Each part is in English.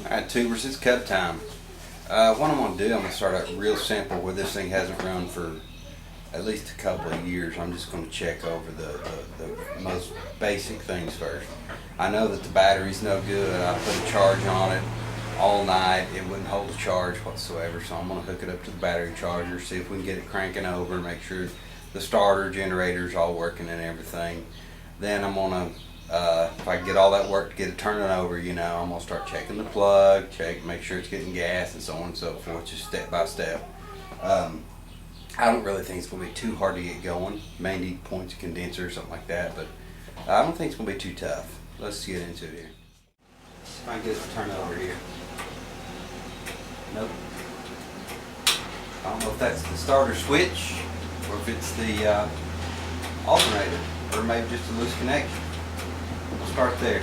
Alright tubers, it's Cub time. What I'm going to do, I'm going to start out real simple where this thing hasn't run for at least a couple of years. I'm just going to check over the most basic things first. I know that the battery's no good. I put a charge on it all night. It wouldn't hold a charge whatsoever, so I'm going to hook it up to the battery charger, see if we can get it cranking over, make sure the starter generator's all working and everything. Then I'm going to if I can get all that work to get it turning over, I'm going to start checking the plug, make sure it's getting gas and so on and so forth, just step by step. I don't really think it's going to be too hard to get going. May need points of condenser or something like that, but I don't think it's going to be too tough. Let's get into it here. See if I can get it to turn over here. Nope. I don't know if that's the starter switch or if it's the alternator or maybe just a loose connection. We'll start there.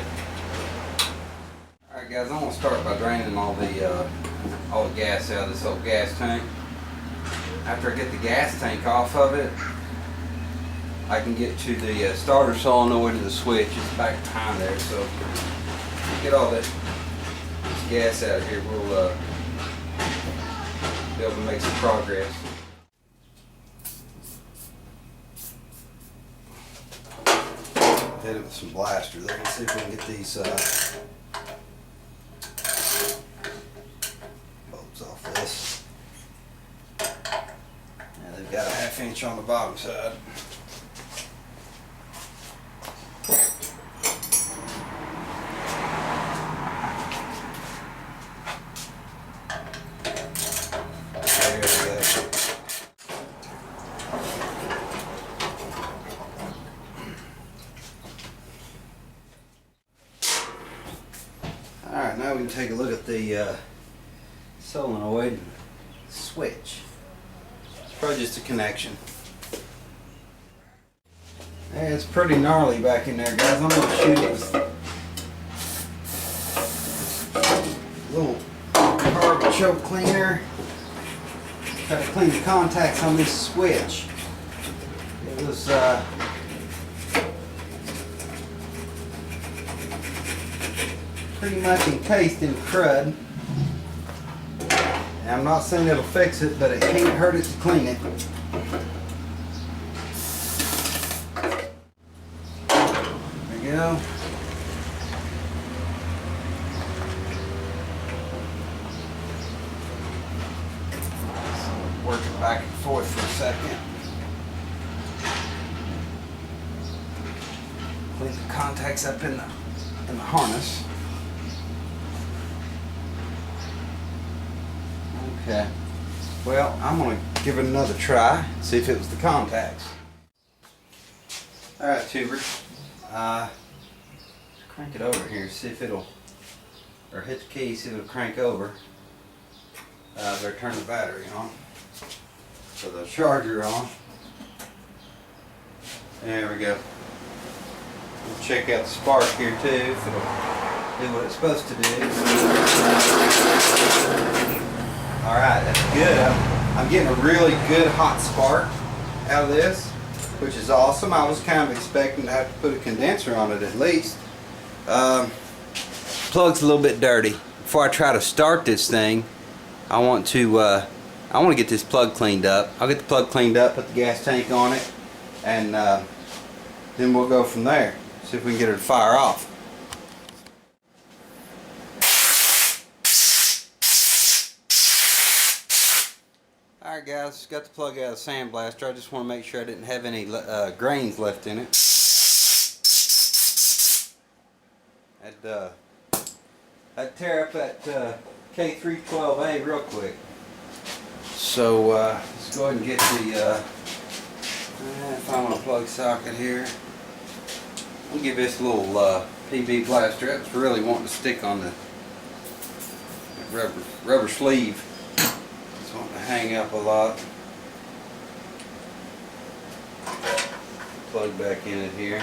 Alright guys, I'm going to start by draining all the gas out of this old gas tank. After I get the gas tank off of it, I can get to the starter solenoid of the switch. It's back behind there, so get all this gas out of here. We'll be able to make some progress. Hit it with some blaster there and see if we can get these bolts off this. Yeah, they've got a 1/2 inch on the bottom side. There we go. Alright, now we can take a look at the solenoid switch. It's probably just a connection. Hey, it's pretty gnarly back in there, guys. I'm going to shoot it with a little carbon choke cleaner. Try to clean the contacts on this switch. It was pretty much encased in crud. And I'm not saying it'll fix it, but it can't hurt it to clean it. There we go. So work it back and forth for a second. Clean the contacts up in the harness. Okay, well, I'm going to give it another try, see if it was the contacts. Alright tubers, crank it over here, see if it'll, or hit the key, see if it'll crank over. Better turn the battery on, so the charger on. There we go. We'll check out the spark here too, if it'll do what it's supposed to do. Alright, that's good. I'm getting a really good hot spark out of this, which is awesome. I was kind of expecting to have to put a condenser on it at least. Plug's a little bit dirty. Before I try to start this thing, I want to get this plug cleaned up. I'll get the plug cleaned up, put the gas tank on it, and then we'll go from there. See if we can get it to fire off. Alright guys, got the plug out of the sandblaster. I just want to make sure I didn't have any grains left in it. I'd tear up that K312A real quick. So let's go ahead and get the find my plug socket here. I'll give this a little PB blaster. That's really wanting to stick on the rubber sleeve. Wanting to hang up a lot. Plug back in it here.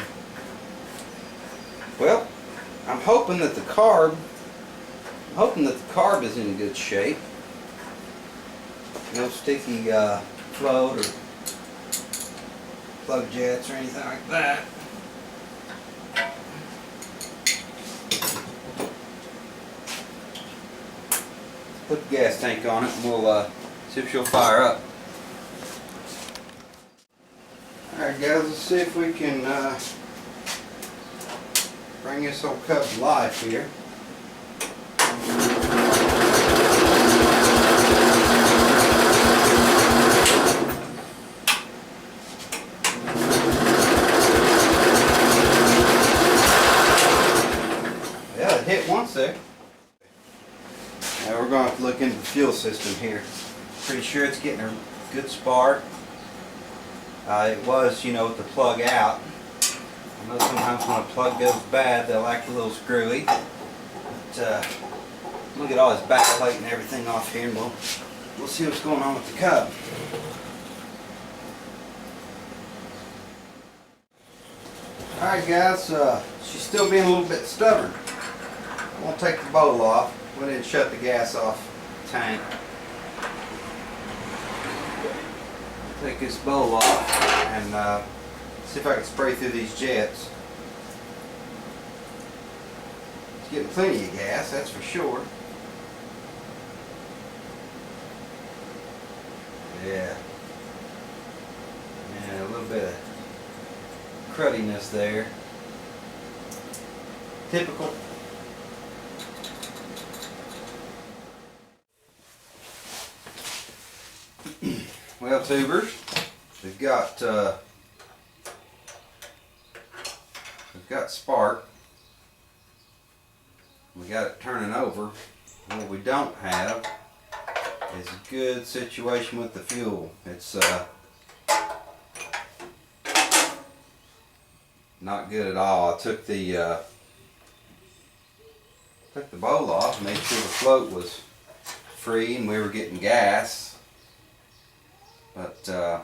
Well, I'm hoping that the carb is in good shape. No sticky float or plug jets or anything like that. put the gas tank on it and we'll see if she'll fire up. Alright guys, let's see if we can bring this old Cub to life here. Yeah, it hit once there. Now we're going to have to look into the fuel system here. Pretty sure it's getting a good spark. It was, you know, with the plug out. I know sometimes when a plug goes bad, they'll act a little screwy. But we'll get all this back plate and everything off here, and we'll see what's going on with the Cub. Alright guys, she's still being a little bit stubborn. I'm going to take the bowl off. Went in and shut the gas off the tank. Take this bowl off and see if I can spray through these jets. It's getting plenty of gas, that's for sure. Yeah. And a little bit of crudiness there. Typical. Well, tubers, we've got spark. We got it turning over. What we don't have is a good situation with the fuel. It's not good at all. I took the bowl off, made sure the float was free and we were getting gas. But I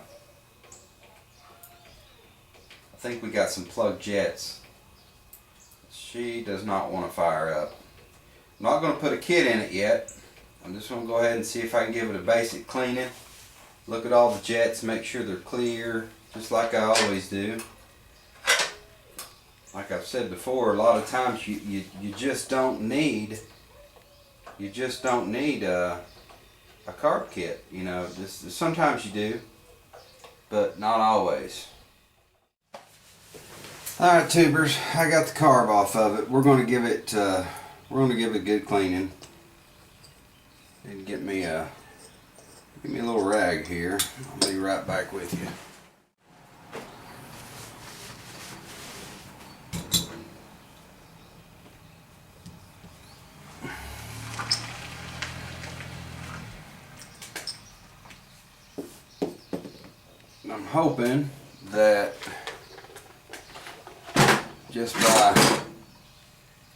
think we got some plug jets. She does not want to fire up. I'm not going to put a kit in it yet. I'm just going to go ahead and see if I can give it a basic cleaning. Look at all the jets, make sure they're clear, just like I always do. Like I've said before, a lot of times you just don't need a carb kit, you know. Sometimes you do, but not always. Alright tubers, I got the carb off of it. We're going to give it a good cleaning. And get me a little rag here. I'll be right back with you. I'm hoping that just by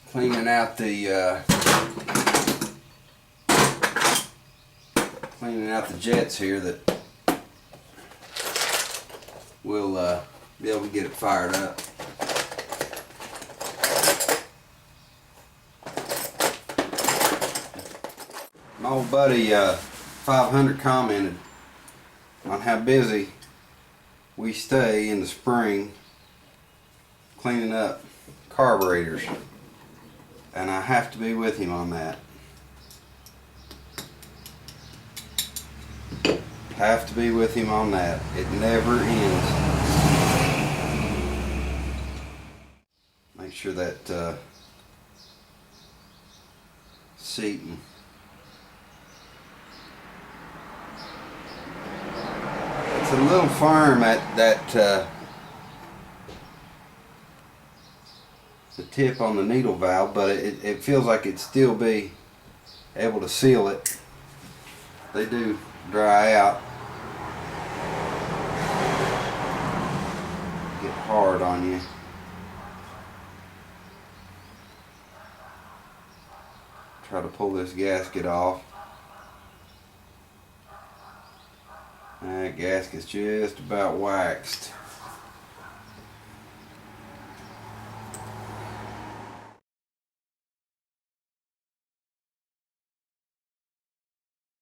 cleaning out the jets here that we'll be able to get it fired up. My old buddy 500 commented on how busy we stay in the spring cleaning up carburetors, and I have to be with him on that. Have to be with him on that. It never ends. Make sure that seating it's a little firm at that the tip on the needle valve, but it feels like it'd still be able to seal it. They do dry out, get hard on you. Try to pull this gasket off. That gasket's just about waxed.